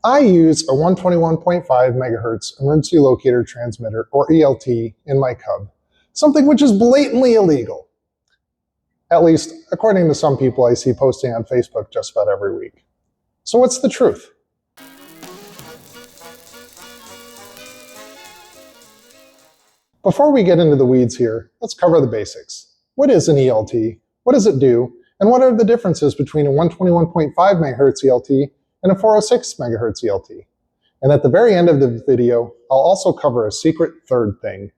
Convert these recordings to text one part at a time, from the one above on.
I use a 121.5 MHz emergency locator transmitter, or ELT, in my Cub, something which is blatantly illegal. At least, according to some people I see posting on Facebook just about every week. So what's the truth? Before we get into the weeds here, let's cover the basics. What is an ELT? What does it do? And what are the differences between a 121.5 MHz ELT and a 406 MHz ELT? And at the very end of the video, I'll also cover a secret third thing.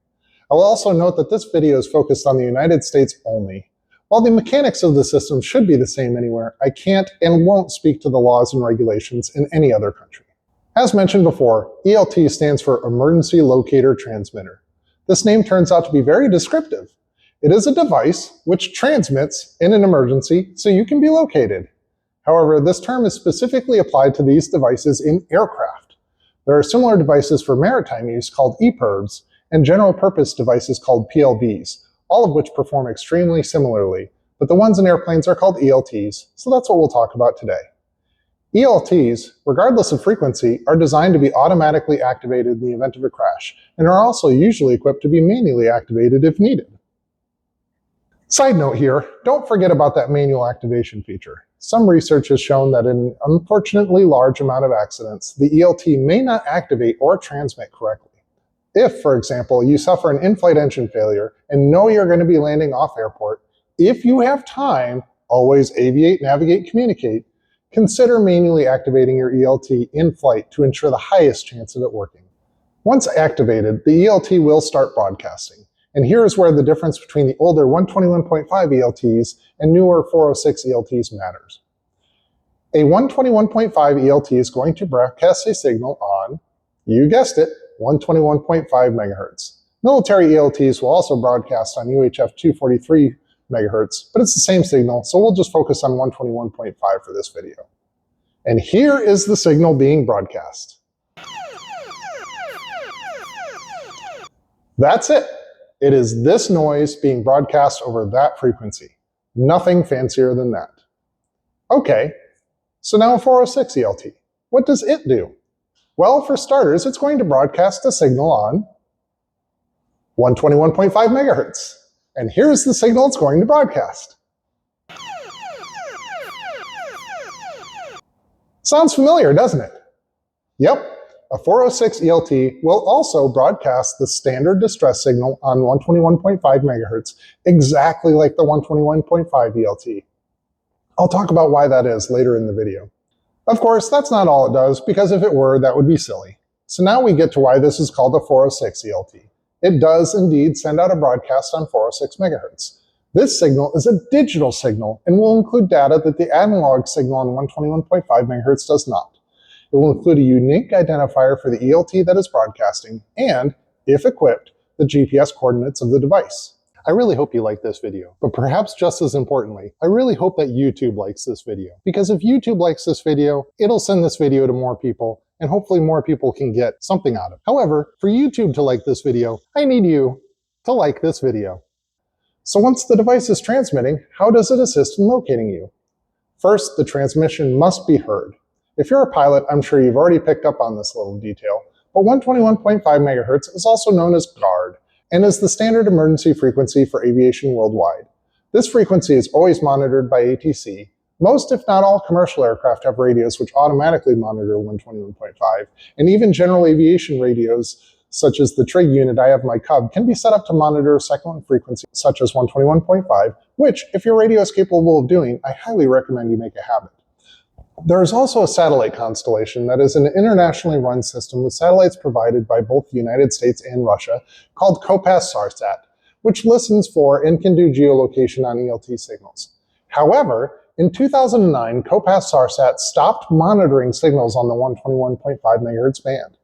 I will also note that this video is focused on the United States only. While the mechanics of the system should be the same anywhere, I can't and won't speak to the laws and regulations in any other country. As mentioned before, ELT stands for Emergency Locator Transmitter. This name turns out to be very descriptive. It is a device which transmits in an emergency so you can be located. However, this term is specifically applied to these devices in aircraft. There are similar devices for maritime use called EPIRBs and general purpose devices called PLBs, all of which perform extremely similarly, but the ones in airplanes are called ELTs, so that's what we'll talk about today. ELTs, regardless of frequency, are designed to be automatically activated in the event of a crash, and are also usually equipped to be manually activated if needed. Side note here, don't forget about that manual activation feature. Some research has shown that in an unfortunately large amount of accidents, the ELT may not activate or transmit correctly. If, for example, you suffer an in-flight engine failure and know you're going to be landing off airport, if you have time, always aviate, navigate, communicate, consider manually activating your ELT in flight to ensure the highest chance of it working. Once activated, the ELT will start broadcasting. And here is where the difference between the older 121.5 ELTs and newer 406 ELTs matters. A 121.5 ELT is going to broadcast a signal on, you guessed it, 121.5 MHz. Military ELTs will also broadcast on UHF 243 MHz, but it's the same signal, so we'll just focus on 121.5 for this video. And here is the signal being broadcast. That's it. It is this noise being broadcast over that frequency. Nothing fancier than that. Okay, so now a 406 ELT. What does it do? Well, for starters, it's going to broadcast a signal on 121.5 MHz. And here's the signal it's going to broadcast. Sounds familiar, doesn't it? Yep, a 406 ELT will also broadcast the standard distress signal on 121.5 MHz, exactly like the 121.5 ELT. I'll talk about why that is later in the video. Of course, that's not all it does, because if it were, that would be silly. So now we get to why this is called a 406 ELT. It does indeed send out a broadcast on 406 MHz. This signal is a digital signal and will include data that the analog signal on 121.5 MHz does not. It will include a unique identifier for the ELT that is broadcasting and, if equipped, the GPS coordinates of the device. I really hope you like this video, but perhaps just as importantly, I really hope that YouTube likes this video. Because if YouTube likes this video, it'll send this video to more people, and hopefully more people can get something out of it. However, for YouTube to like this video, I need you to like this video. So once the device is transmitting, how does it assist in locating you? First, the transmission must be heard. If you're a pilot, I'm sure you've already picked up on this little detail, but 121.5 MHz is also known as GARD, and is the standard emergency frequency for aviation worldwide. This frequency is always monitored by ATC. Most, if not all, commercial aircraft have radios which automatically monitor 121.5, and even general aviation radios, such as the trig unit I have in my Cub, can be set up to monitor a second frequency, such as 121.5, which, if your radio is capable of doing, I highly recommend you make a habit. There is also a satellite constellation that is an internationally run system with satellites provided by both the United States and Russia called COPASS-SARSAT, which listens for and can do geolocation on ELT signals. However, in 2009, COPASS-SARSAT stopped monitoring signals on the 121.5 MHz band.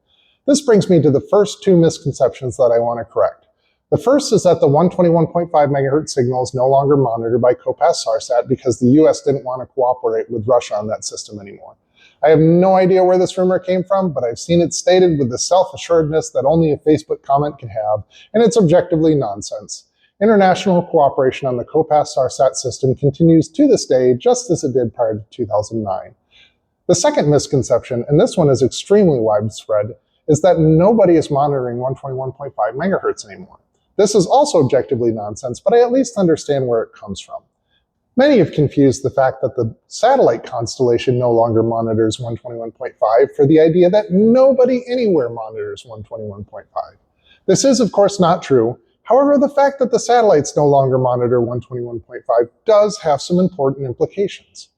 This brings me to the first two misconceptions that I want to correct. The first is that the 121.5 MHz signal is no longer monitored by COPASS-SARSAT because the US didn't want to cooperate with Russia on that system anymore. I have no idea where this rumor came from, but I've seen it stated with the self-assuredness that only a Facebook comment can have, and it's objectively nonsense. International cooperation on the COPASS-SARSAT system continues to this day just as it did prior to 2009. The second misconception, and this one is extremely widespread, is that nobody is monitoring 121.5 MHz anymore. This is also objectively nonsense, but I at least understand where it comes from. Many have confused the fact that the satellite constellation no longer monitors 121.5 for the idea that nobody anywhere monitors 121.5. This is, of course, not true. However, the fact that the satellites no longer monitor 121.5 does have some important implications.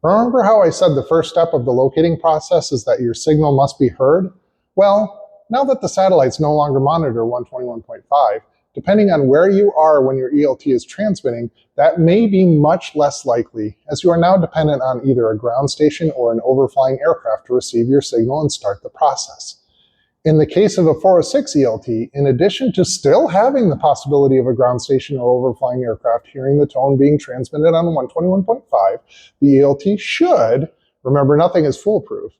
Remember how I said the first step of the locating process is that your signal must be heard? Well, now that the satellites no longer monitor 121.5, depending on where you are when your ELT is transmitting, that may be much less likely, as you are now dependent on either a ground station or an overflying aircraft to receive your signal and start the process. In the case of a 406 ELT, in addition to still having the possibility of a ground station or overflying aircraft hearing the tone being transmitted on 121.5, the ELT should, remember nothing is foolproof,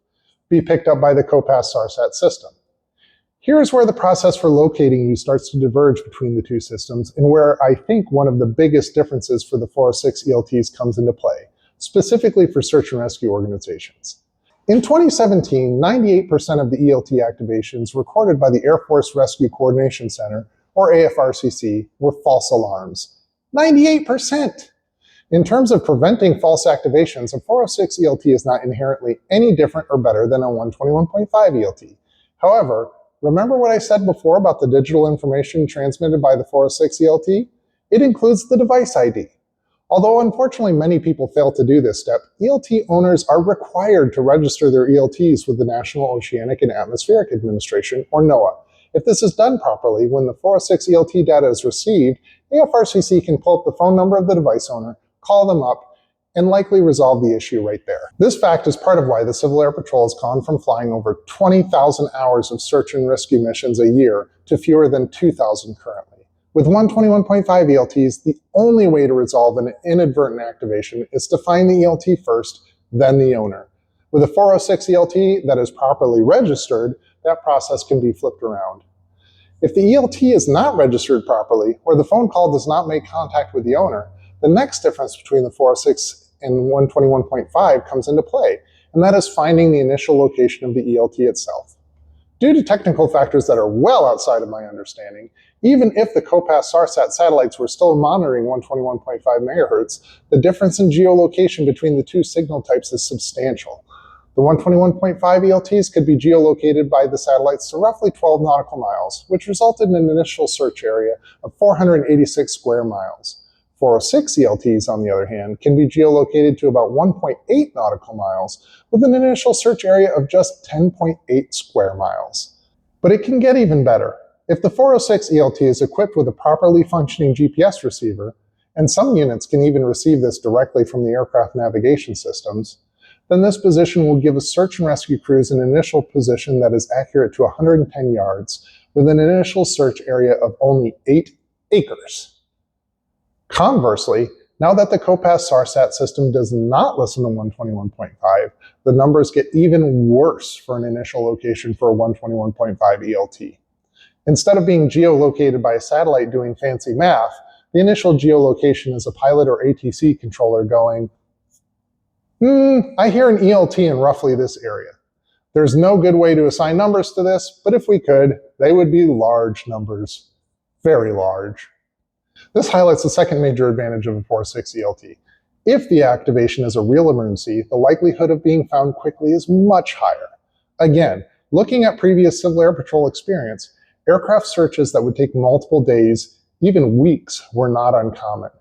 be picked up by the COPASS-SARSAT system. Here's where the process for locating you starts to diverge between the two systems, and where I think one of the biggest differences for the 406 ELTs comes into play, specifically for search and rescue organizations. In 2017, 98% of the ELT activations recorded by the Air Force Rescue Coordination Center, or AFRCC, were false alarms. 98%! In terms of preventing false activations, a 406 ELT is not inherently any different or better than a 121.5 ELT. However, remember what I said before about the digital information transmitted by the 406 ELT? It includes the device ID. Although unfortunately many people fail to do this step, ELT owners are required to register their ELTs with the National Oceanic and Atmospheric Administration, or NOAA. If this is done properly, when the 406 ELT data is received, AFRCC can pull up the phone number of the device owner, call them up, and likely resolve the issue right there. This fact is part of why the Civil Air Patrol has gone from flying over 20,000 hours of search and rescue missions a year to fewer than 2,000 currently. With 121.5 ELTs, the only way to resolve an inadvertent activation is to find the ELT first, then the owner. With a 406 ELT that is properly registered, that process can be flipped around. If the ELT is not registered properly, or the phone call does not make contact with the owner, the next difference between the 406 and 121.5 comes into play, and that is finding the initial location of the ELT itself. Due to technical factors that are well outside of my understanding, even if the COPASS-SARSAT satellites were still monitoring 121.5 MHz, the difference in geolocation between the two signal types is substantial. The 121.5 ELTs could be geolocated by the satellites to roughly 12 nautical miles, which resulted in an initial search area of 486 square miles. 406 ELTs, on the other hand, can be geolocated to about 1.8 nautical miles, with an initial search area of just 10.8 square miles. But it can get even better. If the 406 ELT is equipped with a properly functioning GPS receiver, and some units can even receive this directly from the aircraft navigation systems, then this position will give a search and rescue crews an initial position that is accurate to 110 yards, with an initial search area of only 8 acres. Conversely, now that the COPASS-SARSAT system does not listen to 121.5, the numbers get even worse for an initial location for a 121.5 ELT. Instead of being geolocated by a satellite doing fancy math, the initial geolocation is a pilot or ATC controller going, I hear an ELT in roughly this area. There's no good way to assign numbers to this, but if we could, they would be large numbers. Very large. This highlights the second major advantage of a 406 ELT. If the activation is a real emergency, the likelihood of being found quickly is much higher. Again, looking at previous Civil Air Patrol experience, aircraft searches that would take multiple days, even weeks, were not uncommon.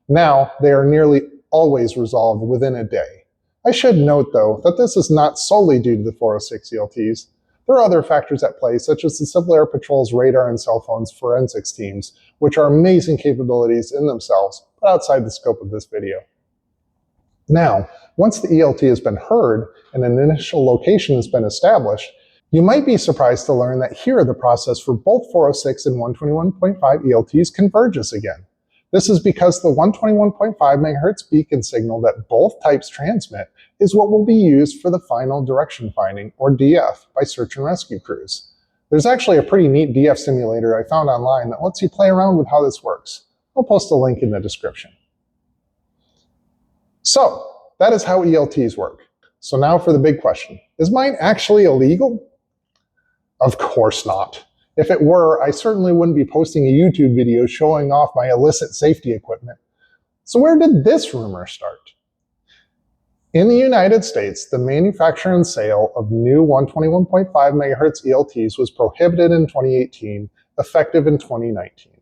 Now, they are nearly always resolved within a day. I should note, though, that this is not solely due to the 406 ELTs. There are other factors at play, such as the Civil Air Patrol's radar and cell phones forensics teams, which are amazing capabilities in themselves, but outside the scope of this video. Now, once the ELT has been heard and an initial location has been established, you might be surprised to learn that here the process for both 406 and 121.5 ELTs converges again. This is because the 121.5 MHz beacon signal that both types transmit is what will be used for the final direction finding, or DF, by search and rescue crews. There's actually a pretty neat DF simulator I found online that lets you play around with how this works. I'll post a link in the description. So, that is how ELTs work. So now for the big question. Is mine actually illegal? Of course not. If it were, I certainly wouldn't be posting a YouTube video showing off my illicit safety equipment. So where did this rumor start? In the United States, the manufacture and sale of new 121.5 MHz ELTs was prohibited in 2018, effective in 2019.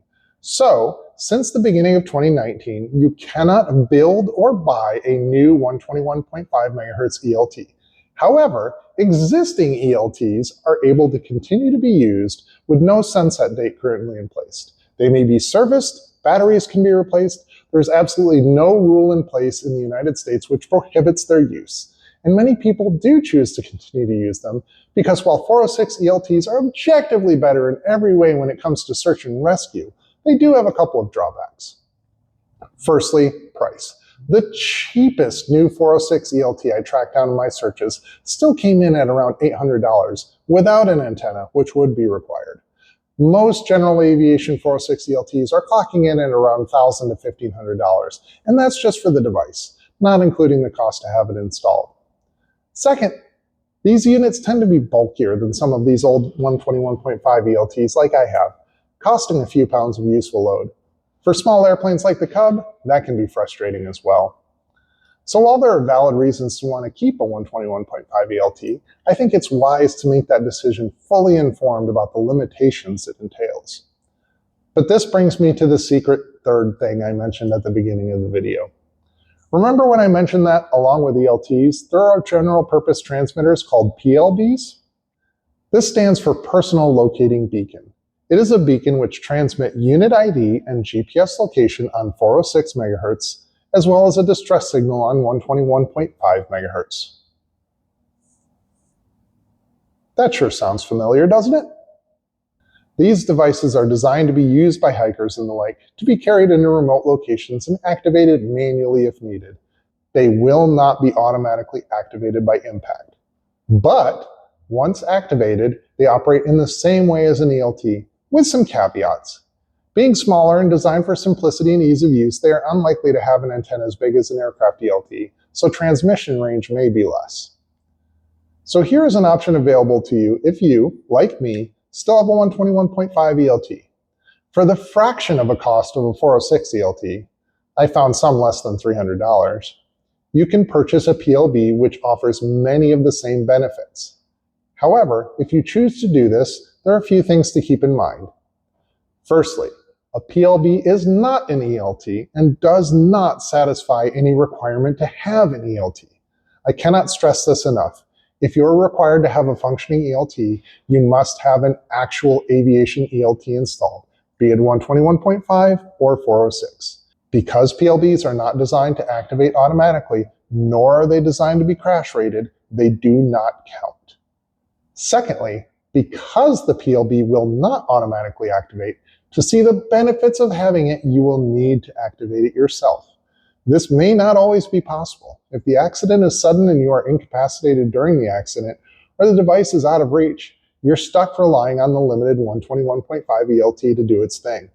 So, since the beginning of 2019, you cannot build or buy a new 121.5 MHz ELT. However, existing ELTs are able to continue to be used with no sunset date currently in place. They may be serviced, batteries can be replaced. There's absolutely no rule in place in the United States which prohibits their use. And many people do choose to continue to use them because while 406 ELTs are objectively better in every way when it comes to search and rescue, they do have a couple of drawbacks. Firstly, price. The cheapest new 406 ELT I tracked down in my searches still came in at around $800 without an antenna, which would be required. Most general aviation 406 ELTs are clocking in at around $1,000 to $1,500, and that's just for the device, not including the cost to have it installed. Second, these units tend to be bulkier than some of these old 121.5 ELTs like I have, costing a few pounds of useful load. For small airplanes like the Cub, that can be frustrating as well. So while there are valid reasons to want to keep a 121.5 ELT, I think it's wise to make that decision fully informed about the limitations it entails. But this brings me to the secret third thing I mentioned at the beginning of the video. Remember when I mentioned that, along with ELTs, there are general purpose transmitters called PLBs? This stands for Personal Locating Beacon. It is a beacon which transmits unit ID and GPS location on 406 MHz, as well as a distress signal on 121.5 MHz. That sure sounds familiar, doesn't it? These devices are designed to be used by hikers and the like, to be carried into remote locations and activated manually if needed. They will not be automatically activated by impact. But once activated, they operate in the same way as an ELT, with some caveats. Being smaller and designed for simplicity and ease of use, they are unlikely to have an antenna as big as an aircraft ELT, so transmission range may be less. So here is an option available to you if you, like me, still have a 121.5 ELT. For the fraction of a cost of a 406 ELT, I found some less than $300, you can purchase a PLB which offers many of the same benefits. However, if you choose to do this, there are a few things to keep in mind. Firstly, a PLB is not an ELT and does not satisfy any requirement to have an ELT. I cannot stress this enough. If you're required to have a functioning ELT, you must have an actual aviation ELT installed, be it 121.5 or 406. Because PLBs are not designed to activate automatically, nor are they designed to be crash rated, they do not count. Secondly, because the PLB will not automatically activate, to see the benefits of having it, you will need to activate it yourself. This may not always be possible. If the accident is sudden and you are incapacitated during the accident, or the device is out of reach, you're stuck relying on the limited 121.5 ELT to do its thing.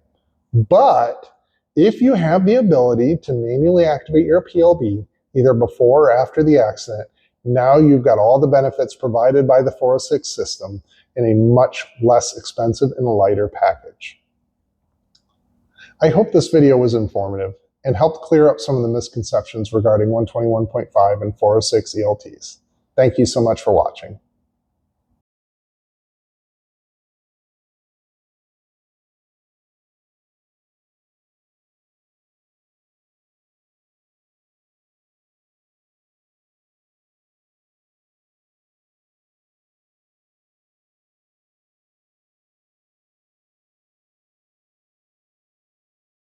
But if you have the ability to manually activate your PLB, either before or after the accident, now you've got all the benefits provided by the 406 system in a much less expensive and lighter package. I hope this video was informative and helped clear up some of the misconceptions regarding 121.5 and 406 ELTs. Thank you so much for watching.